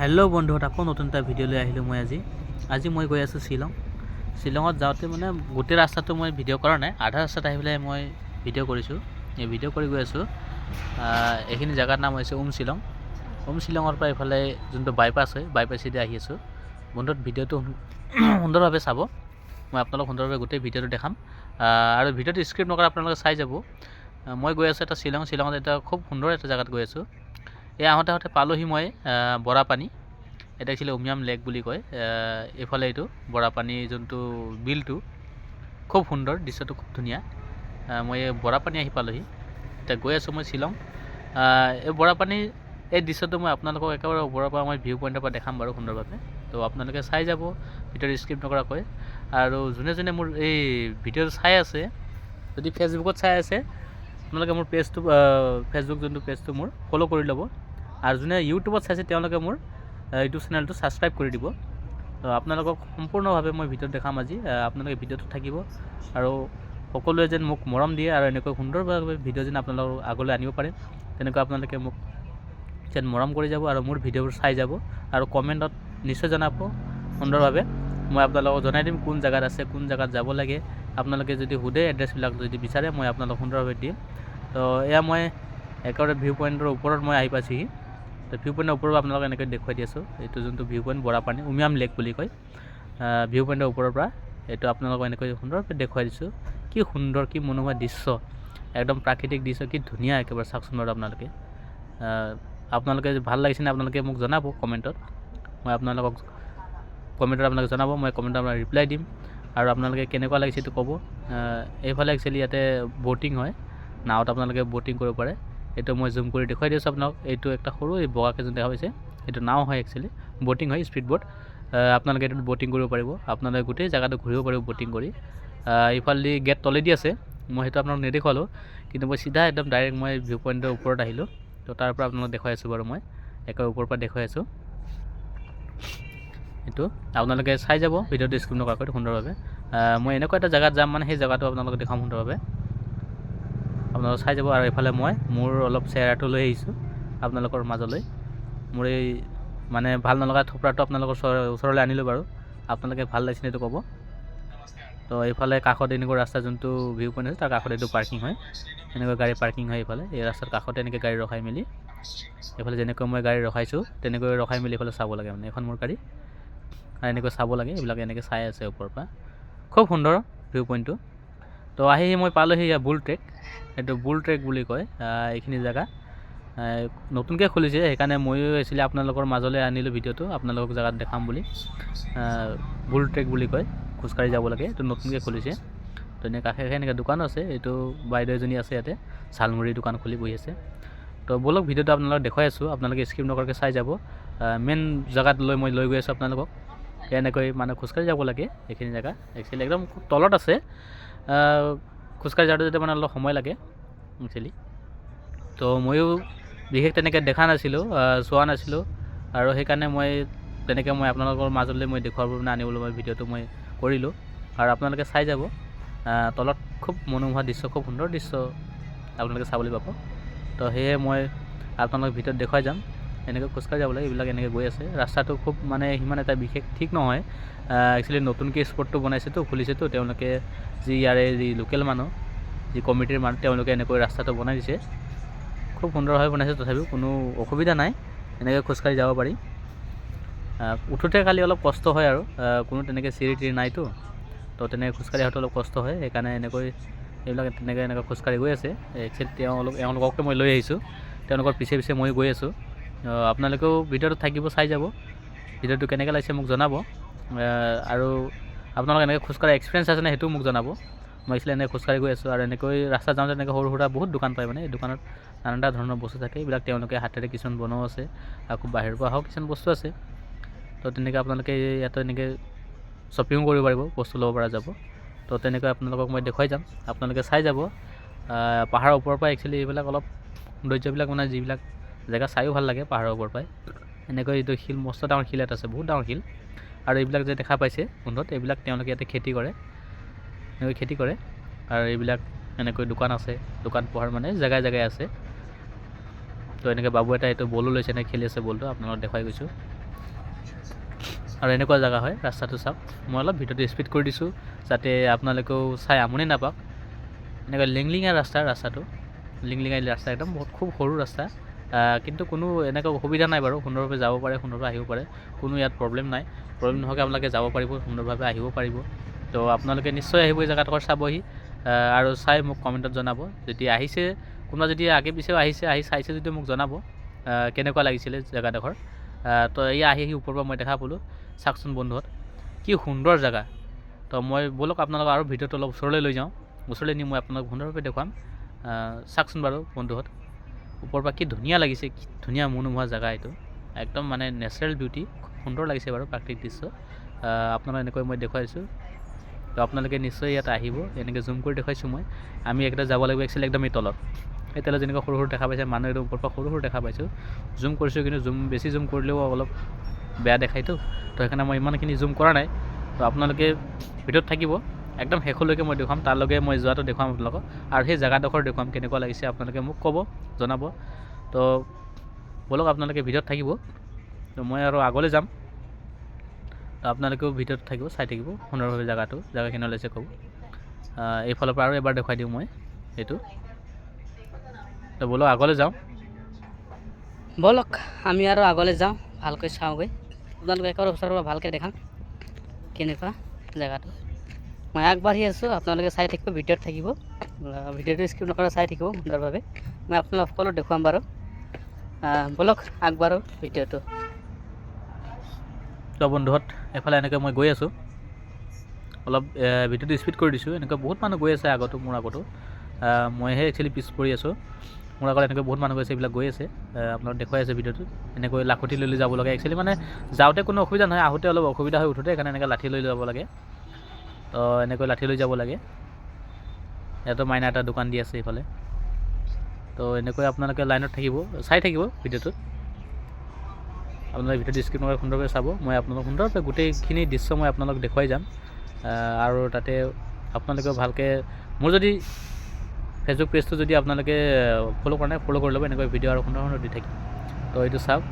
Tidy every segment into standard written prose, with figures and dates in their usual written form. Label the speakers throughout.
Speaker 1: Hello' বন্ধুহঁত, আকৌ নতুন এটা ভিডিঅ'লৈ আহিলোঁ মই আজি মই গৈ আছোঁ শ্বিলঙত যাওঁতে মানে গোটেই ৰাস্তাটো মই ভিডিঅ' কৰা নাই, আধা ৰাস্তাত আহি পেলাই মই ভিডিঅ' কৰিছোঁ। এই ভিডিঅ' কৰি গৈ আছোঁ। এইখিনি জেগাৰ নাম হৈছে শ্বিলঙৰ পৰা এইফালে যোনটো বাইপাছ হয়, বাইপাছেদি আহি আছোঁ। বন্ধুত ভিডিঅ'টো সুন্দৰভাৱে চাব। মই আপোনালোক সুন্দৰভাৱে গোটেই ভিডিঅ'টো দেখাম আৰু ভিডিঅ'টো স্ক্ৰিপ্ট নকৰা আপোনালোকে চাই যাব। মই গৈ আছোঁ এটা শ্বিলঙত এটা খুব সুন্দৰ এটা জেগাত গৈ আছোঁ। এই আহোঁতে পালোহি মই বৰাপানী। এটা একচুৱেলি উমিয়াম লেক বুলি কয়। এইফালে এইটো বৰাপানী যোনটো বিলটো খুব সুন্দৰ, দৃশ্যটো খুব ধুনীয়া। মই এই বৰাপানী আহি পালোহি। এতিয়া গৈ আছোঁ মই শ্বিলং। এই বৰাপানীৰ এই দৃশ্যটো মই আপোনালোকক একেবাৰে ওপৰৰ পৰা মই ভিউ পইণ্টৰ পৰা দেখাম বাৰু সুন্দৰভাৱে। তো আপোনালোকে চাই যাব ভিডিঅ'টো স্কিপ নকৰাকৈ। আৰু যোনে মোৰ এই ভিডিঅ'টো চাই আছে, যদি ফেচবুকত চাই আছে আপোনালোকে মোৰ পেজটো ফেচবুক যোনটো পেজটো মোৰ ফ'ল' কৰি ল'ব। আৰু যোনে ইউটিউবত চাইছে তেওঁলোকে মোৰ ইউটিউব চেনেলটো ছাবস্ক্ৰাইব কৰি দিব। তো আপোনালোকক সম্পূৰ্ণভাৱে মই ভিডিঅ'ত দেখাম আজি। আপোনালোকে ভিডিঅ'টোত থাকিব আৰু সকলোৱে যেন মোক মৰম দিয়ে আৰু এনেকৈ সুন্দৰভাৱে ভিডিঅ' যেন আপোনালোকৰ আগলৈ আনিব পাৰে, তেনেকৈ আপোনালোকে মোক যেন মৰম কৰি যাব আৰু মোৰ ভিডিঅ'বোৰ চাই যাব আৰু কমেণ্টত নিশ্চয় জনাব সুন্দৰভাৱে। মই আপোনালোকক জনাই দিম কোন জেগাত আছে, কোন জেগাত যাব লাগে। আপোনালোকে যদি সোধে এড্ৰেছবিলাক যদি বিচাৰে মই আপোনালোকক সুন্দৰভাৱে দিম। তো এয়া মই একেবাৰে ভিউ পইণ্টৰ ওপৰত মই আহি পাইছোঁহি। তো ভিউ পইণ্টৰ ওপৰত আপোনালোকক এনেকৈ দেখুৱাই দি আছোঁ। এইটো যোনটো view point Barapani Umiam lake বুলি কয়। ভিউ পইণ্টৰ ওপৰৰ পৰা এইটো আপোনালোকক এনেকৈ সুন্দৰকৈ দেখুৱাই দিছোঁ। কি সুন্দৰ, কি মনোমোহা দৃশ্য, একদম প্ৰাকৃতিক দৃশ্য, কি ধুনীয়া একেবাৰে চাওকচোন বাৰু আপোনালোকে ভাল লাগিছেনে আপোনালোকে মোক জনাব কমেণ্টত। মই আপোনালোকক কমেণ্টত আপোনালোকে জনাব, মই কমেণ্টত আপোনাক ৰিপ্লাই দিম। আৰু আপোনালোকে কেনেকুৱা লাগিছে এইটো ক'ব। এইফালে একচুৱেলি ইয়াতে ব'টিং হয়, নাৱত আপোনালোকে ব'টিং কৰিব পাৰে। এইটো মই জুম কৰি দেখুৱাই দিছোঁ আপোনালোক। এইটো একটা সৰু এই বগাকৈ যোন দেখা পাইছে এইটো নাও হয়, একচুৱেলি ব'টিং হয়, স্পীড ব'ট। আপোনালোকে এইটোত ব'টিং কৰিব পাৰিব। আপোনালোকে গোটেই জেগাটো ঘূৰিব পাৰিব ব'টিং কৰি। ইফালেদি গেট তলেদি আছে, মই সেইটো আপোনালোক নেদেখুৱালোঁ, কিন্তু মই চিধা একদম ডাইৰেক্ট মই ভিউ পইণ্টৰ ওপৰত আহিলোঁ। তো তাৰ পৰা আপোনালোকক দেখুৱাই আছোঁ বাৰু, মই একেবাৰে ওপৰৰ পৰা দেখুৱাই আছোঁ। এইটো আপোনালোকে চাই যাব ভিডিঅ'টো স্কিপ নকৰাকৈ সুন্দৰভাৱে। মই এনেকুৱা এটা জেগাত যাম মানে সেই জেগাটো আপোনালোকক দেখাম সুন্দৰভাৱে, আপোনালোকে চাই যাব। আৰু এইফালে মই মোৰ অলপ চেহেৰাটো লৈ আহিছোঁ আপোনালোকৰ মাজলৈ। মোৰ এই মানে ভাল নলগা থপৰাটো আপোনালোকৰ ওচৰলৈ আনিলোঁ বাৰু। আপোনালোকে ভাল লাগিছে এইটো ক'ব। তো এইফালে কাষত এনেকুৱা ৰাস্তা যোনটো ভিউ পইণ্ট আছে তাৰ কাষত এইটো পাৰ্কিং হয়, এনেকৈ গাড়ী পাৰ্কিং হয় এইফালে। এই ৰাস্তাৰ কাষতে এনেকৈ গাড়ী ৰখাই মেলি এইফালে যেনেকৈ মই গাড়ী ৰখাইছোঁ তেনেকৈ ৰখাই মেলি এইফালে চাব লাগে। মানে এখন মোৰ গাড়ী আৰু এনেকৈ চাব লাগে। এইবিলাক এনেকৈ চাই আছে ওপৰৰ পৰা, খুব সুন্দৰ ভিউ পইণ্টটো। তো আহি মই পালোঁহি বুল ট্ৰেক। এইটো বুল ট্ৰেক বুলি কয় এইখিনি জেগা। নতুনকৈ খুলিছে, সেইকাৰণে ময়ো আছিলে আপোনালোকৰ মাজলৈ আনিলোঁ ভিডিঅ'টো আপোনালোকক জেগাত দেখাম বুলি। বুল ট্ৰেক বুলি কয়, খোজকাঢ়ি যাব লাগে। এইটো নতুনকৈ খুলিছে। তো এনেকৈ কাষে এনেকৈ দোকানো আছে। এইটো বাইদেউ এজনী আছে ইয়াতে ঝালমুড়ি দোকান খুলি বহি আছে। তো ব'লক ভিডিঅ'টো আপোনালোকক দেখুৱাই আছোঁ, আপোনালোকে স্কিপ নকৰাকৈ চাই যাব। মেইন জেগাত মই লৈ গৈ আছোঁ আপোনালোকক। এনেকৈ মানে খোজকাঢ়ি যাব লাগে এইখিনি জেগা। একচুৱেলি একদম খুব তলত আছে। খোজকাঢ়ি যাওঁতে যেতিয়া মানে অলপ সময় লাগে একচুৱেলি। তো ময়ো বিশেষ তেনেকৈ দেখা নাছিলোঁ, চোৱা নাছিলোঁ, আৰু সেইকাৰণে মই আপোনালোকৰ মাজলৈ মই দেখুৱাবৰ মানে আনিবলৈ মই ভিডিঅ'টো মই কৰিলোঁ। আৰু আপোনালোকে চাই যাব। তলত খুব মনোমোহা দৃশ্য, খুব সুন্দৰ দৃশ্য আপোনালোকে চাবলৈ পাব। তো সেয়ে মই আপোনালোকক ভিডিঅ'ত দেখুৱাই যাম। এনেকৈ খোজকাঢ়ি যাব লাগে, এইবিলাক এনেকৈ গৈ আছে। ৰাস্তাটো খুব মানে সিমান এটা বিশেষ ঠিক নহয়। একচুৱেলি নতুনকৈ স্পটটো বনাইছেতো, খুলিছেতো তেওঁলোকে, ইয়াৰে লোকেল মানুহ, কমিটিৰ মানুহ, তেওঁলোকে এনেকৈ ৰাস্তাটো বনাই দিছে। খুব সুন্দৰভাৱে বনাইছে, তথাপিও কোনো অসুবিধা নাই, এনেকৈ খোজকাঢ়ি যাব পাৰি। উঠোঁতে খালি অলপ কষ্ট হয় আৰু কোনো তেনেকৈ চিৰি তিৰি নাইতো, তো তেনেকৈ খোজকাঢ়ি আহোঁতে অলপ কষ্ট হয়। সেইকাৰণে এনেকৈ এনেকৈ খোজকাঢ়ি গৈ আছে। একচুৱেলি তেওঁলোককে মই লৈ আহিছোঁ, তেওঁলোকৰ পিছে পিছে মই গৈ আছোঁ। আপোনালোকেও ভিডিঅ'টো থাকিব, চাই যাব। ভিডিঅ'টো কেনেকৈ লাগিছে মোক জনাব। আৰু আপোনালোকৰ এনেকৈ খোজকাঢ়া এক্সপিৰিয়েঞ্চ আছেনে সেইটোও মোক জনাব। মই একচুৱেলি এনেকৈ খোজকাঢ়ি গৈ আছোঁ, আৰু এনেকৈ ৰাস্তা যাওঁতে এনেকৈ সৰু সুৰা বহুত দোকান পায়। মানে এই দোকানত নানানটা ধৰণৰ বস্তু থাকে, এইবিলাক তেওঁলোকে হাতেৰে কিছুমান বনোৱাও আছে, আকৌ বাহিৰৰ পৰা অহাও কিছুমান বস্তু আছে। তো তেনেকৈ আপোনালোকে ইয়াতে এনেকৈ শ্বপিঙো কৰিব পাৰিব, বস্তু ল'ব পৰা যাব। তো তেনেকৈ আপোনালোকক মই দেখুৱাই যাম, আপোনালোকে চাই যাব। পাহাৰৰ ওপৰৰ পৰা একচুৱেলি এইবিলাক অলপ সৌন্দৰ্যবিলাক মানে যিবিলাক জেগা চায়ো ভাল লাগে পাহাৰৰ ওপৰৰ পৰাই। এনেকৈ এইটো শিল, মস্ত ডাঙৰ শিল এটা আছে, বহুত ডাঙৰ শিল। আৰু এইবিলাক যে দেখা পাইছে বন্ধুত, এইবিলাক তেওঁলোকে ইয়াতে খেতি কৰে, এনেকৈ খেতি কৰে। আৰু এইবিলাক এনেকৈ দোকান আছে, দোকান পোহাৰ মানে জেগাই জেগাই আছে। তো এনেকৈ বাবু এটা এইটো বলো লৈছে, এনেকৈ খেলি আছে বলটো, আপোনালোকক দেখুৱাই গৈছোঁ। আৰু এনেকুৱা জেগা হয়। ৰাস্তাটো চাওক, মই অলপ ভিডিঅ'টো স্পীড কৰি দিছোঁ যাতে আপোনালোকেও চাই আমনি নাপাওক। এনেকুৱা লিংলিঙীয়া ৰাস্তাটো লিংলিঙীয়া ৰাস্তা, একদম খুব সৰু ৰাস্তা, কিন্তু কোনো এনেকুৱা অসুবিধা নাই বাৰু। সুন্দৰভাৱে যাব পাৰে, সুন্দৰভাৱে আহিব পাৰে, কোনো ইয়াত প্ৰব্লেম নাই। প্ৰব্লেম নোহোৱাকৈ আপোনালোকে যাব পাৰিব, সুন্দৰভাৱে আহিব পাৰিব। তো আপোনালোকে নিশ্চয় আহিব এই জেগাডোখৰ চাবহি, আৰু চাই মোক কমেণ্টত জনাব। যদি আহিছে, কোনোবা যদি আগে পিছেও আহি চাইছে যদি মোক জনাব কেনেকুৱা লাগিছিলে জেগাডোখৰ। তো এই আহি ওপৰৰ পৰা মই দেখা পালোঁ, চাওকচোন বন্ধুহঁত কি সুন্দৰ জেগা। তো মই ব'লক আপোনালোকক আৰু ভিডিঅ'টো অলপ ওচৰলৈ লৈ যাওঁ, ওচৰলৈ নি মই আপোনালোক সুন্দৰভাৱে দেখুৱাম। চাওকচোন বাৰু বন্ধুহঁত, ওপৰৰ পৰা কি ধুনীয়া লাগিছে, কি ধুনীয়া মনোমোহা জেগা এইটো, একদম মানে নেচাৰেল বিউটি, খুব সুন্দৰ লাগিছে বাৰু প্ৰাকৃতিক দৃশ্য। আপোনালোকক এনেকৈ মই দেখুৱাইছোঁ, তো আপোনালোকে নিশ্চয় ইয়াত আহিব। এনেকৈ জুম কৰি দেখুৱাইছোঁ মই। আমি এইকেইটা যাব লাগিব একচুৱেলি একদম এই তলত, এই তলত যেনেকৈ সৰু সৰু দেখা পাইছে, মানুহ একদম ওপৰৰ পৰা সৰু সৰু দেখা পাইছোঁ। জুম কৰিছোঁ, কিন্তু বেছি জুম কৰিলেও অলপ বেয়া দেখায়তো, তো সেইকাৰণে মই ইমানখিনি জুম কৰা নাই। তো আপোনালোকে ভিডিঅ'ত থাকিব, একদম শেষলৈকে মই দেখুৱাম, তালৈকে মই যোৱাটো দেখুৱাম আপোনালোকক, আৰু সেই জেগাডোখৰ দেখুৱাম কেনেকুৱা লাগিছে। আপোনালোকে মোক ক'ব, জনাব। তো ব'লক আপোনালোকে ভিডিঅ'ত থাকিব। তো মই আৰু আগলৈ যাম, তো আপোনালোকেও ভিডিঅ'ত থাকিব, চাই থাকিব সুন্দৰভাৱে জেগা কেনে লাগিছে ক'ব। এইফালৰ পৰা আৰু এবাৰ দেখুৱাই দিওঁ মই এইটো। তো ব'লক আগলৈ যাওঁ,
Speaker 2: ব'লক আমি আৰু আগলৈ যাওঁ, ভালকৈ চাওঁগৈ। আপোনালোকে একেবাৰে ওচৰৰ পৰা ভালকৈ দেখাম কেনেকুৱা জেগাটো। মই আগবাঢ়ি আছোঁ, আপোনালোকে চাই থাকিব, ভিডিঅ'ত থাকিব, ভিডিঅ'টো স্কিপ নকৰা চাই থাকিব সুন্দৰভাৱে। মই আপোনালোক সকলো দেখুৱাম বাৰু। ব'লক আগবাঢ়ো ভিডিঅ'টো।
Speaker 1: তো বন্ধুহঁত, এফালে এনেকৈ মই গৈ আছোঁ, অলপ ভিডিঅ'টো স্পীড কৰি দিছোঁ। এনেকৈ বহুত মানুহ গৈ আছে মোৰ আগতো, মইহে একচুৱেলি পিছ পৰি আছোঁ। মোৰ আগত এনেকৈ বহুত মানুহ গৈছে, এইবিলাক গৈ আছে, আপোনালোক দেখুৱাই আছে ভিডিঅ'টোত। এনেকৈ লাখুটি লৈ যাব লাগে একচুৱেলি, মানে যাওঁতে কোনো অসুবিধা নহয়, আহোঁতে অলপ অসুবিধা হৈ উঠোঁতে, সেইকাৰণে এনেকৈ লাঠি লৈ যাব লাগে। তো এনেকৈ লাঠি লৈ যাব লাগে। ইয়াতো মাইনা এটা দোকান দি আছে এইফালে। তো এনেকৈ আপোনালোকে লাইনত থাকিব, চাই থাকিব ভিডিঅ'টোত। আপোনালোকে ভিডিঅ'টো স্কিপ নকৰি সুন্দৰভাৱে চাব। মই আপোনালোক সুন্দৰভাৱে গোটেইখিনি দৃশ্য মই আপোনালোক দেখুৱাই যাম। আৰু তাতে আপোনালোকেও ভালকৈ, মোৰ যদি ফেচবুক পেজটো যদি আপোনালোকে ফ'ল' কৰা নাই, ফ'ল' কৰি ল'ব। এনেকৈ ভিডিঅ' আৰু সুন্দৰ সুন্দৰ দি থাকিম। তো এইটো চাওক,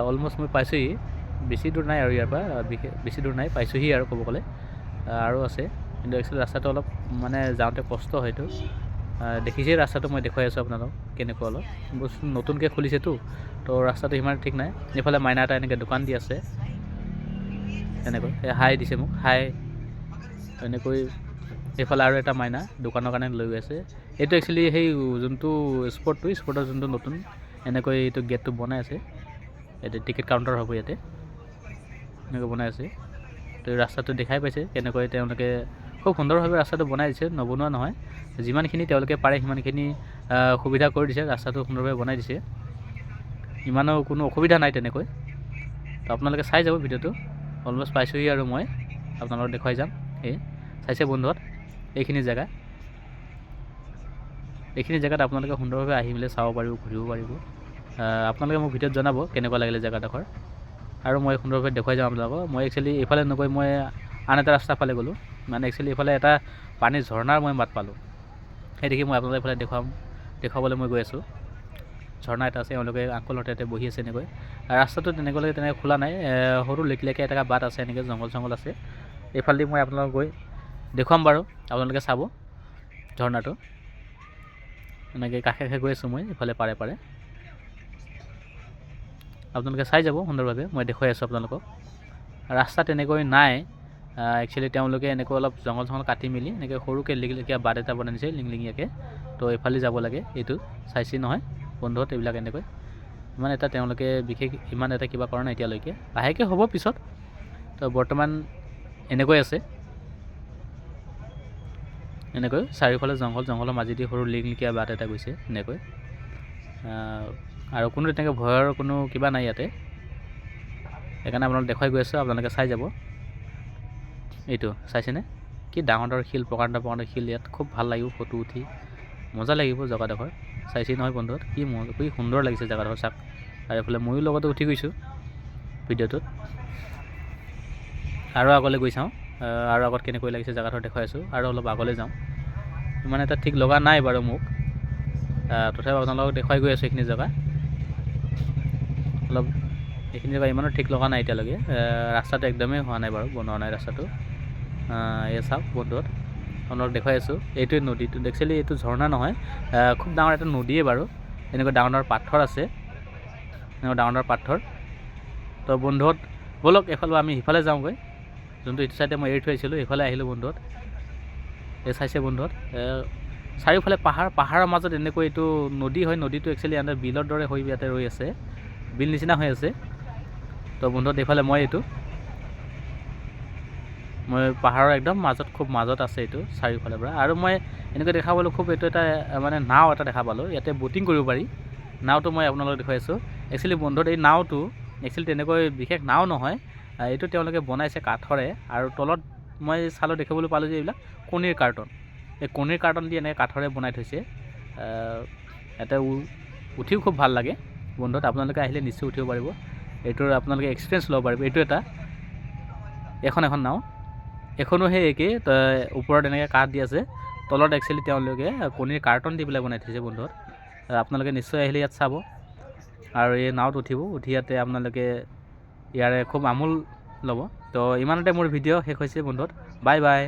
Speaker 1: অলম'ষ্ট মই পাইছোঁহি, বেছি দূৰ নাই আৰু ইয়াৰ পৰা, বেছি দূৰ নাই, পাইছোঁহি আৰু ক'ব গ'লে। আৰু আছে, কিন্তু একচুৱেলি ৰাস্তাটো অলপ মানে যাওঁতে কষ্ট হয়তো। দেখিছেই ৰাস্তাটো মই দেখুৱাই আছোঁ আপোনালোকক কেনেকুৱা, অলপ বস্তু নতুনকৈ খুলিছেতো, তো ৰাস্তাটো সিমান ঠিক নাই। এইফালে মাইনা এটা এনেকৈ দোকান দি আছে, এনেকৈ হাই দিছে মোক, হাই। এনেকৈ এইফালে আৰু এটা মাইনা দোকানৰ কাৰণে লৈ গৈ আছে। এইটো একচুৱেলি সেই যোনটো স্পৰ্টৰ যোনটো নতুন এনেকৈ এইটো গেটটো বনাই আছে, ইয়াতে টিকেট কাউণ্টাৰ হ'ব, ইয়াতে এনেকৈ বনাই আছে। তো এই ৰাস্তাটো দেখাই পাইছে কেনেকৈ তেওঁলোকে খুব সুন্দৰভাৱে ৰাস্তাটো বনাই দিছে, নবনোৱা নহয়। যিমানখিনি তেওঁলোকে পাৰে সিমানখিনি সুবিধা কৰি দিছে, ৰাস্তাটো সুন্দৰভাৱে বনাই দিছে, ইমানো কোনো অসুবিধা নাই তেনেকৈ। তো আপোনালোকে চাই যাব ভিডিঅ'টো, অলম'ষ্ট পাইছোঁহি আৰু মই আপোনালোকক দেখুৱাই যাম। চাইছে বন্ধুহঁত, এইখিনি জেগাত আপোনালোকে সুন্দৰভাৱে আহি মেলি চাব পাৰিব, ঘূৰিব পাৰিব। আপোনালোকে মোক ভিডিঅ'ত জনাব কেনেকুৱা লাগিলে জেগাডোখৰ, আৰু মই সুন্দৰভাৱে দেখুৱাই যাম আপোনালোকক। মই একচুৱেলি এইফালে নগৈ মই আন এটা ৰাস্তাৰ ফালে গ'লোঁ, মানে একচুৱেলি এইফালে এটা পানীৰ ঝৰ্ণাৰ মই মাত পালোঁ। সেই দেখি মই আপোনালোকক এইফালে দেখুৱাবলৈ মই গৈ আছোঁ। ঝৰ্ণা এটা আছে, এওঁলোকে আংকলহঁতে ইয়াতে বহি আছে এনেকৈ। ৰাস্তাটো তেনেকৈ খোলা নাই, সৰু লেকলেকীয়া এটা বাট আছে, এনেকৈ জংঘল আছে। এইফালেদি মই আপোনালোকক গৈ দেখুৱাম বাৰু, আপোনালোকে চাব ঝৰ্ণাটো। এনেকৈ কাষে গৈ আছোঁ মই, এইফালে পাৰে আপোনালোকে চাই যাব সুন্দৰভাৱে। মই দেখুৱাই আছোঁ আপোনালোকক। ৰাস্তা তেনেকৈ নাই, একচুৱেলি তেওঁলোকে এনেকৈ অলপ জংঘল কাটি মেলি এনেকৈ সৰুকৈ লেকলেকীয়া বাট এটা বনাই দিছে, লিংলিঙীয়াকৈ। তো এইফালে যাব লাগে, এইটো চাইছি নহয় বন্ধুহঁত, এইবিলাক এনেকৈ ইমান এটা তেওঁলোকে বিশেষ ইমান এটা কিবা কৰা নাই এতিয়ালৈকে, লাহেকৈ হ'ব পিছত। তো বৰ্তমান এনেকৈ আছে, এনেকৈ চাৰিওফালে জংঘলৰ মাজেদি সৰু লিংলিকীয়া বাট এটা গৈছে এনেকৈ। আৰু কোনো তেনেকৈ ভয়ৰ কোনো কিবা নাই ইয়াতে, সেইকাৰণে আপোনালোক দেখুৱাই গৈ আছোঁ, আপোনালোকে চাই যাব। এইটো চাইছেনে, কি ডাঙৰ শিল, প্ৰকাণ্ড শিল। ইয়াত খুব ভাল লাগিব ফটো উঠি, মজা লাগিব জেগাডোখৰ। চাইছেই নহয় বন্ধুহঁত, কি সুন্দৰ লাগিছে জেগাডোখৰ চাওক। আৰু এইফালে ময়ো লগতে উঠি গৈছোঁ ভিডিঅ'টোত। আৰু আগলৈ গৈ চাওঁ, আৰু আগত কেনেকৈ লাগিছে জেগাডোখৰ দেখুৱাই আছোঁ। আৰু অলপ আগলৈ যাওঁ, ইমান এটা ঠিক লগা নাই বাৰু মোক, তথাপিও আপোনালোকক দেখুৱাই গৈ আছোঁ এইখিনি জেগা। অলপ এইখিনি জেগা ইমানো ঠিক লগা নাই এতিয়ালৈকে। ৰাস্তাটো একদমেই হোৱা নাই বাৰু, বনোৱা নাই ৰাস্তাটো। এই চাওক বন্ধুত আপোনালোকক দেখুৱাই আছোঁ। এইটোৱে নদীটো, একচুৱেলি এইটো ঝৰ্ণা নহয়, খুব ডাঙৰ এটা নদীয়ে বাৰু। এনেকুৱা ডাঙৰ ডাঙৰ পাথৰ আছে, এনেকুৱা ডাঙৰ ডাঙৰ পাথৰ। তো বন্ধুত ব'লক এফালে আমি সিফালে যাওঁগৈ, যোনটো এইটো চাইডে মই এৰি থৈ আহিছিলোঁ, সেইফালে আহিলোঁ বন্ধুত। এই চাইছে বন্ধুত, চাৰিওফালে পাহাৰ, পাহাৰৰ মাজত এনেকৈ এইটো নদী হয়। নদীটো একচুৱেলি ইয়াতে বিলৰ দৰে হৈ ইয়াতে ৰৈ আছে, বিল নিচিনা হৈ আছে। তো বন্ধুত এইফালে মই পাহাৰৰ একদম মাজত, খুব মাজত আছে এইটো চাৰিওফালৰ পৰা। আৰু মই এনেকৈ দেখা পালোঁ খুব এইটো এটা মানে নাও এটা দেখা পালোঁ, ইয়াতে ব'টিং কৰিব পাৰি। নাওটো মই আপোনালোকক দেখুৱাই আছোঁ। একচুৱেলি বন্ধুত এই নাওটো একচুৱেলি তেনেকৈ বিশেষ নাও নহয়, এইটো তেওঁলোকে বনাইছে কাঠৰে। আৰু তলত মই চালোঁ, দেখিবলৈ পালোঁ যে এইবিলাক কণীৰ কাৰ্টন, এই কণীৰ কাৰ্টন দি এনেকৈ কাঠৰে বনাই থৈছে। ইয়াতে উঠিও খুব ভাল লাগে বন্ধুত, আপোনালোকে আহিলে নিশ্চয় উঠিব পাৰিব। এইটোৰ আপোনালোকে এক্সপিৰিয়েঞ্চ ল'ব পাৰিব। এইটো এখন নাও, এখনো সেই একেই, ওপৰত এনেকৈ কাঠ দি আছে, তলত একচুৱেলি তেওঁলোকে কণীৰ কাৰ্টন দি পেলাই বনাই থৈছে বন্ধুত। আপোনালোকে নিশ্চয় আহিলে ইয়াত চাব আৰু এই নাওত উঠি ইয়াতে আপোনালোকে ইয়াৰে খুব আমোল ল'ব। তো ইমানতে মোৰ ভিডিঅ' শেষ হৈছে বন্ধুত। Bye bye.